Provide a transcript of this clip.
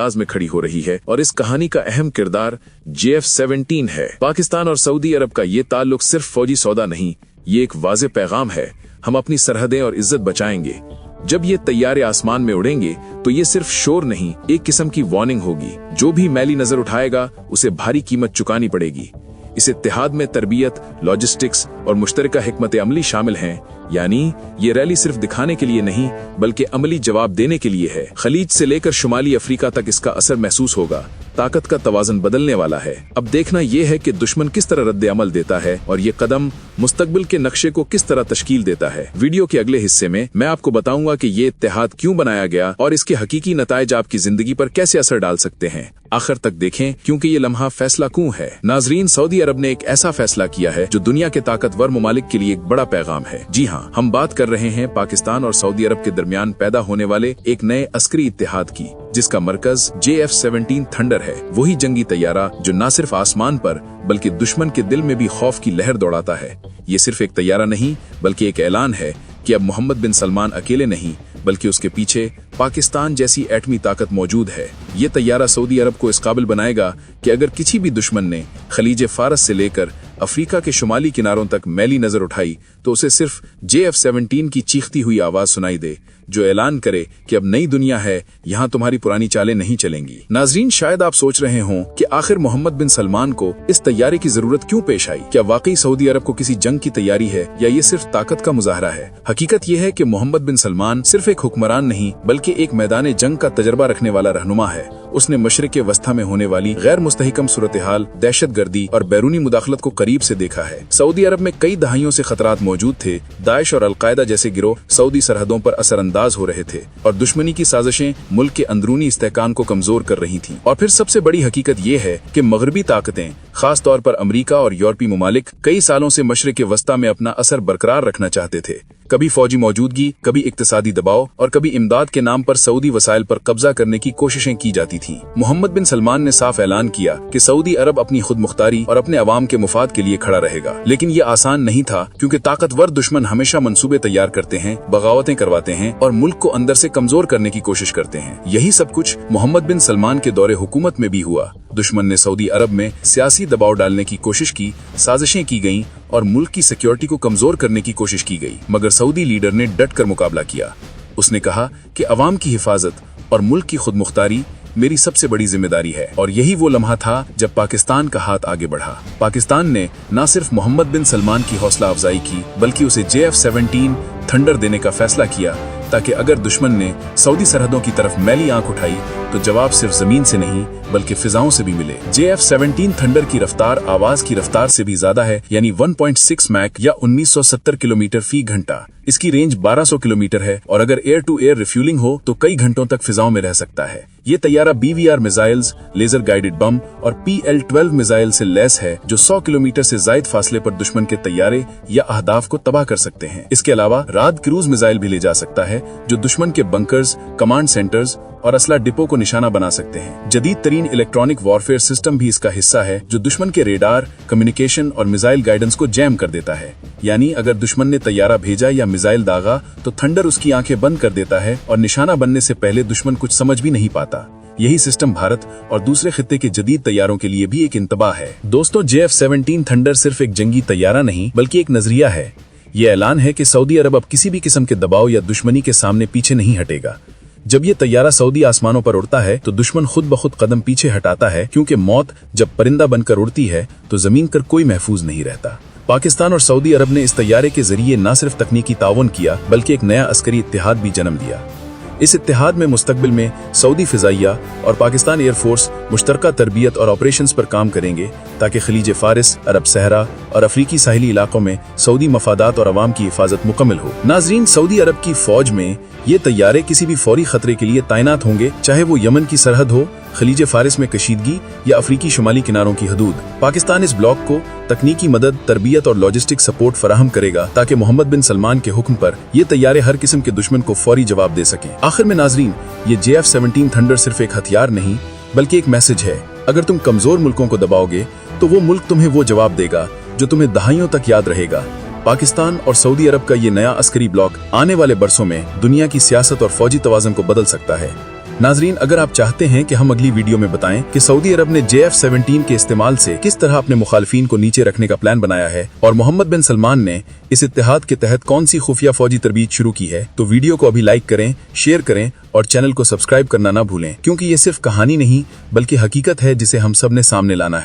अंदाज में खड़ी हो रही है और इस कहानी का अहम किरदार JF-17 है। पाकिस्तान और सऊदी अरब का ये ताल्लुक सिर्फ फौजी सौदा नहीं, ये एक वाज़ेह पैगाम है, हम अपनी सरहदें और इज्जत बचाएंगे। जब ये तैयारे आसमान में उड़ेंगे तो ये सिर्फ शोर नहीं, एक किस्म की वार्निंग होगी। जो भी मैली नजर उठाएगा उसे भारी कीमत चुकानी पड़ेगी। इस इत्तेहाद में तरबियत, लॉजिस्टिक्स और मुश्तरका हिकमत अमली शामिल हैं। यानी ये रैली सिर्फ दिखाने के लिए नहीं बल्कि अमली जवाब देने के लिए है। खलीज से लेकर शुमाली अफ्रीका तक इसका असर महसूस होगा। ताकत का तवाज़ुन बदलने वाला है। अब देखना यह है कि दुश्मन किस तरह रद्द अमल देता है और ये कदम मुस्तकबिल के नक्शे को किस तरह तश्कील देता है। वीडियो के अगले हिस्से में मैं आपको बताऊंगा कि ये इत्तेहाद क्यों बनाया गया और इसके हकीकी नताइज आपकी जिंदगी पर कैसे असर डाल सकते हैं। आखिर तक देखें क्योंकि ये लम्हा फैसला कूं है। नाजरीन, सऊदी अरब ने एक ऐसा फैसला किया है जो दुनिया के ताकतवर ममालिक के लिए एक बड़ा पैगाम है। जी हाँ, हम बात कर रहे हैं पाकिस्तान और सऊदी अरब के दरमियान पैदा होने वाले एक नए अस्करी इत्तेहाद की, जिसका मरकज JF-17 थंडर है। वही जंगी तैयारा जो न सिर्फ आसमान पर बल्कि दुश्मन के दिल में भी खौफ की लहर दौड़ाता है। ये सिर्फ एक तैयारा नहीं बल्कि एक ऐलान है कि अब मोहम्मद बिन सलमान अकेले नहीं बल्कि उसके पीछे पाकिस्तान जैसी एटमी ताकत मौजूद है। ये तैयारा सऊदी अरब को इस काबिल बनाएगा कि अगर किसी भी दुश्मन ने खलीज फारस से लेकर अफ्रीका के शुमाली किनारों तक मैली नजर उठाई तो उसे सिर्फ JF-17 की चीखती हुई आवाज सुनाई दे, जो ऐलान करे कि अब नई दुनिया है, यहाँ तुम्हारी पुरानी चालें नहीं चलेंगी। नाजरीन, शायद आप सोच रहे हों कि आखिर मोहम्मद बिन सलमान को इस तैयारी की जरूरत क्यों पेश आई। क्या वाकई सऊदी अरब को किसी जंग की तैयारी है या ये सिर्फ ताकत का मुजाहरा है? हकीकत ये है कि मोहम्मद बिन सलमान सिर्फ एक हुक्मरान नहीं बल्कि एक मैदान जंग का तजर्बा रखने वाला रहनुमा है। उसने मशरिक वस्ता में होने वाली गैर मुस्तहिकम सूरत हाल, दहशत गर्दी और बैरूनी मुदाखलत को करीब से देखा है। सऊदी अरब में कई दहाइयों से खतरात मौजूद थे। दाइश और अलकायदा जैसे गिरोह सऊदी सरहदों पर असरअंदाज हो रहे थे और दुश्मनी की साजिशें मुल्क के अंदरूनी इस्तेहकाम को कमजोर कर रही थीं। और फिर सबसे बड़ी हकीकत ये है कि मगरबी ताकतें, खास तौर पर अमरीका और यूरोपीय ममालिक, कई सालों से मशरिक वस्ता में अपना असर बरकरार रखना चाहते थे। कभी फौजी मौजूदगी, कभी इक्तिसादी दबाव और कभी इमदाद के नाम पर सऊदी वसाइल पर कब्जा करने की कोशिशें की जाती थीं। मोहम्मद बिन सलमान ने साफ ऐलान किया कि सऊदी अरब अपनी खुद मुख्तारी और अपने अवाम के मुफाद के लिए खड़ा रहेगा। लेकिन ये आसान नहीं था, क्योंकि ताकतवर दुश्मन हमेशा मंसूबे तैयार करते हैं, बगावतें करवाते हैं और मुल्क को अंदर से कमजोर करने की कोशिश करते हैं। यही सब कुछ मोहम्मद बिन सलमान के दौरे हुकूमत में भी हुआ। दुश्मन ने सऊदी अरब में सियासी दबाव डालने की कोशिश की, साजिशें की गईं और मुल्क की सिक्योरिटी को कमजोर करने की कोशिश की गई, मगर सऊदी लीडर ने डट कर मुकाबला किया। उसने कहा कि अवाम की हिफाजत और मुल्क की खुद मुख्तारी मेरी सबसे बड़ी जिम्मेदारी है। और यही वो लम्हा था जब पाकिस्तान का हाथ आगे बढ़ा। पाकिस्तान ने न सिर्फ मोहम्मद बिन सलमान की हौसला अफजाई की बल्कि उसे JF-17 थंडर देने का फैसला किया, ताकि अगर दुश्मन ने सऊदी सरहदों की तरफ मैली आंख उठाई तो जवाब सिर्फ जमीन से नहीं बल्कि फिजाओं से भी मिले। JF-17 थंडर की रफ्तार आवाज की रफ्तार से भी ज्यादा है, यानी 1.6 मैक या 1970 किलोमीटर फी घंटा। इसकी रेंज 1200 किलोमीटर है और अगर एयर टू एयर रिफ्यूलिंग हो तो कई घंटों तक फिजाओं में रह सकता है। ये तैयारा BVR missiles, laser guided bomb और PL-12 मिसाइल से लैस है, जो 100 किलोमीटर से जायद फासले पर दुश्मन के तैयारे या अहदाफ को तबाह कर सकते हैं। इसके अलावा रात क्रूज मिसाइल भी ले जा सकता है, जो दुश्मन के बंकर्स, कमांड सेंटर्स और असला डिपो को निशाना बना सकते हैं। जदीद तरीन इलेक्ट्रॉनिक वॉरफेयर सिस्टम भी इसका हिस्सा है, जो दुश्मन के रेडार, कम्युनिकेशन और मिसाइल गाइडेंस को जैम कर देता है। यानी अगर दुश्मन ने तैयारा भेजा या मिसाइल दागा तो थंडर उसकी आंखें बंद कर देता है और निशाना बनने से पहले दुश्मन कुछ समझ भी नहीं पाता। यही सिस्टम भारत और दूसरे खित्ते के जदीद तैयारों के लिए भी एक इंतबाह है। दोस्तों, JF-17 थंडर सिर्फ एक जंगी तैयारा नहीं बल्कि एक नजरिया है। ये ऐलान है कि सऊदी अरब अब किसी भी किस्म के दबाव या दुश्मनी के सामने पीछे नहीं हटेगा। जब ये तैयारा सऊदी आसमानों पर उड़ता है तो दुश्मन खुद ब खुद कदम पीछे हटाता है, क्योंकि मौत जब परिंदा बनकर उड़ती है तो जमीन पर कोई महफूज नहीं रहता। पाकिस्तान और सऊदी अरब ने इस तैयारे के जरिए न सिर्फ तकनीकी ताउन किया बल्कि एक नया अस्करी इत्तेहाद भी जन्म दिया। इस इत्तेहाद में मुस्तकबिल में सऊदी फिजाइया और पाकिस्तान एयरफोर्स मुश्तरका तरबियत और ऑपरेशंस पर काम करेंगे, ताकि खलीज फारिस, अरब सहरा और अफ्रीकी साहिली इलाकों में सऊदी मफादात और अवाम की हिफाजत मुकम्मल हो। नाजरीन, सऊदी अरब की फौज में ये तैयारे किसी भी फौरी खतरे के लिए तैनात होंगे, चाहे वो यमन की सरहद हो, खलीज फारिस में कशीदगी या अफ्रीकी शुमाली किनारों की हदूद। पाकिस्तान इस ब्लॉक को तकनीकी मदद, तरबियत और लॉजिस्टिक सपोर्ट फराहम करेगा, ताकि मोहम्मद बिन सलमान के हुक्म पर ये तैयारे हर किस्म के दुश्मन को फौरी जवाब दे सकें। आखिर में नाजरीन, ये JF-17 थंडर सिर्फ एक हथियार नहीं बल्कि एक मैसेज है। अगर तुम कमजोर मुल्कों को दबाओगे तो वो मुल्क तुम्हें वो जवाब देगा जो तुम्हें दहाइयों तक याद रहेगा। पाकिस्तान और सऊदी अरब का ये नया अस्करी ब्लॉक आने वाले बरसों में दुनिया की सियासत और फौजी तवाज़ुन को बदल सकता है। नाजरीन, अगर आप चाहते हैं कि हम अगली वीडियो में बताएं कि सऊदी अरब ने JF-17 के इस्तेमाल से किस तरह अपने मुखालफीन को नीचे रखने का प्लान बनाया है और मोहम्मद बिन सलमान ने इस इत्तेहाद के तहत कौन सी खुफिया फौजी तरबीज शुरू की है, तो वीडियो को अभी लाइक करें, शेयर करें और चैनल को सब्सक्राइब करना ना भूलें, क्योंकि ये सिर्फ कहानी नहीं बल्कि हकीकत है जिसे हम सब ने सामने लाना है।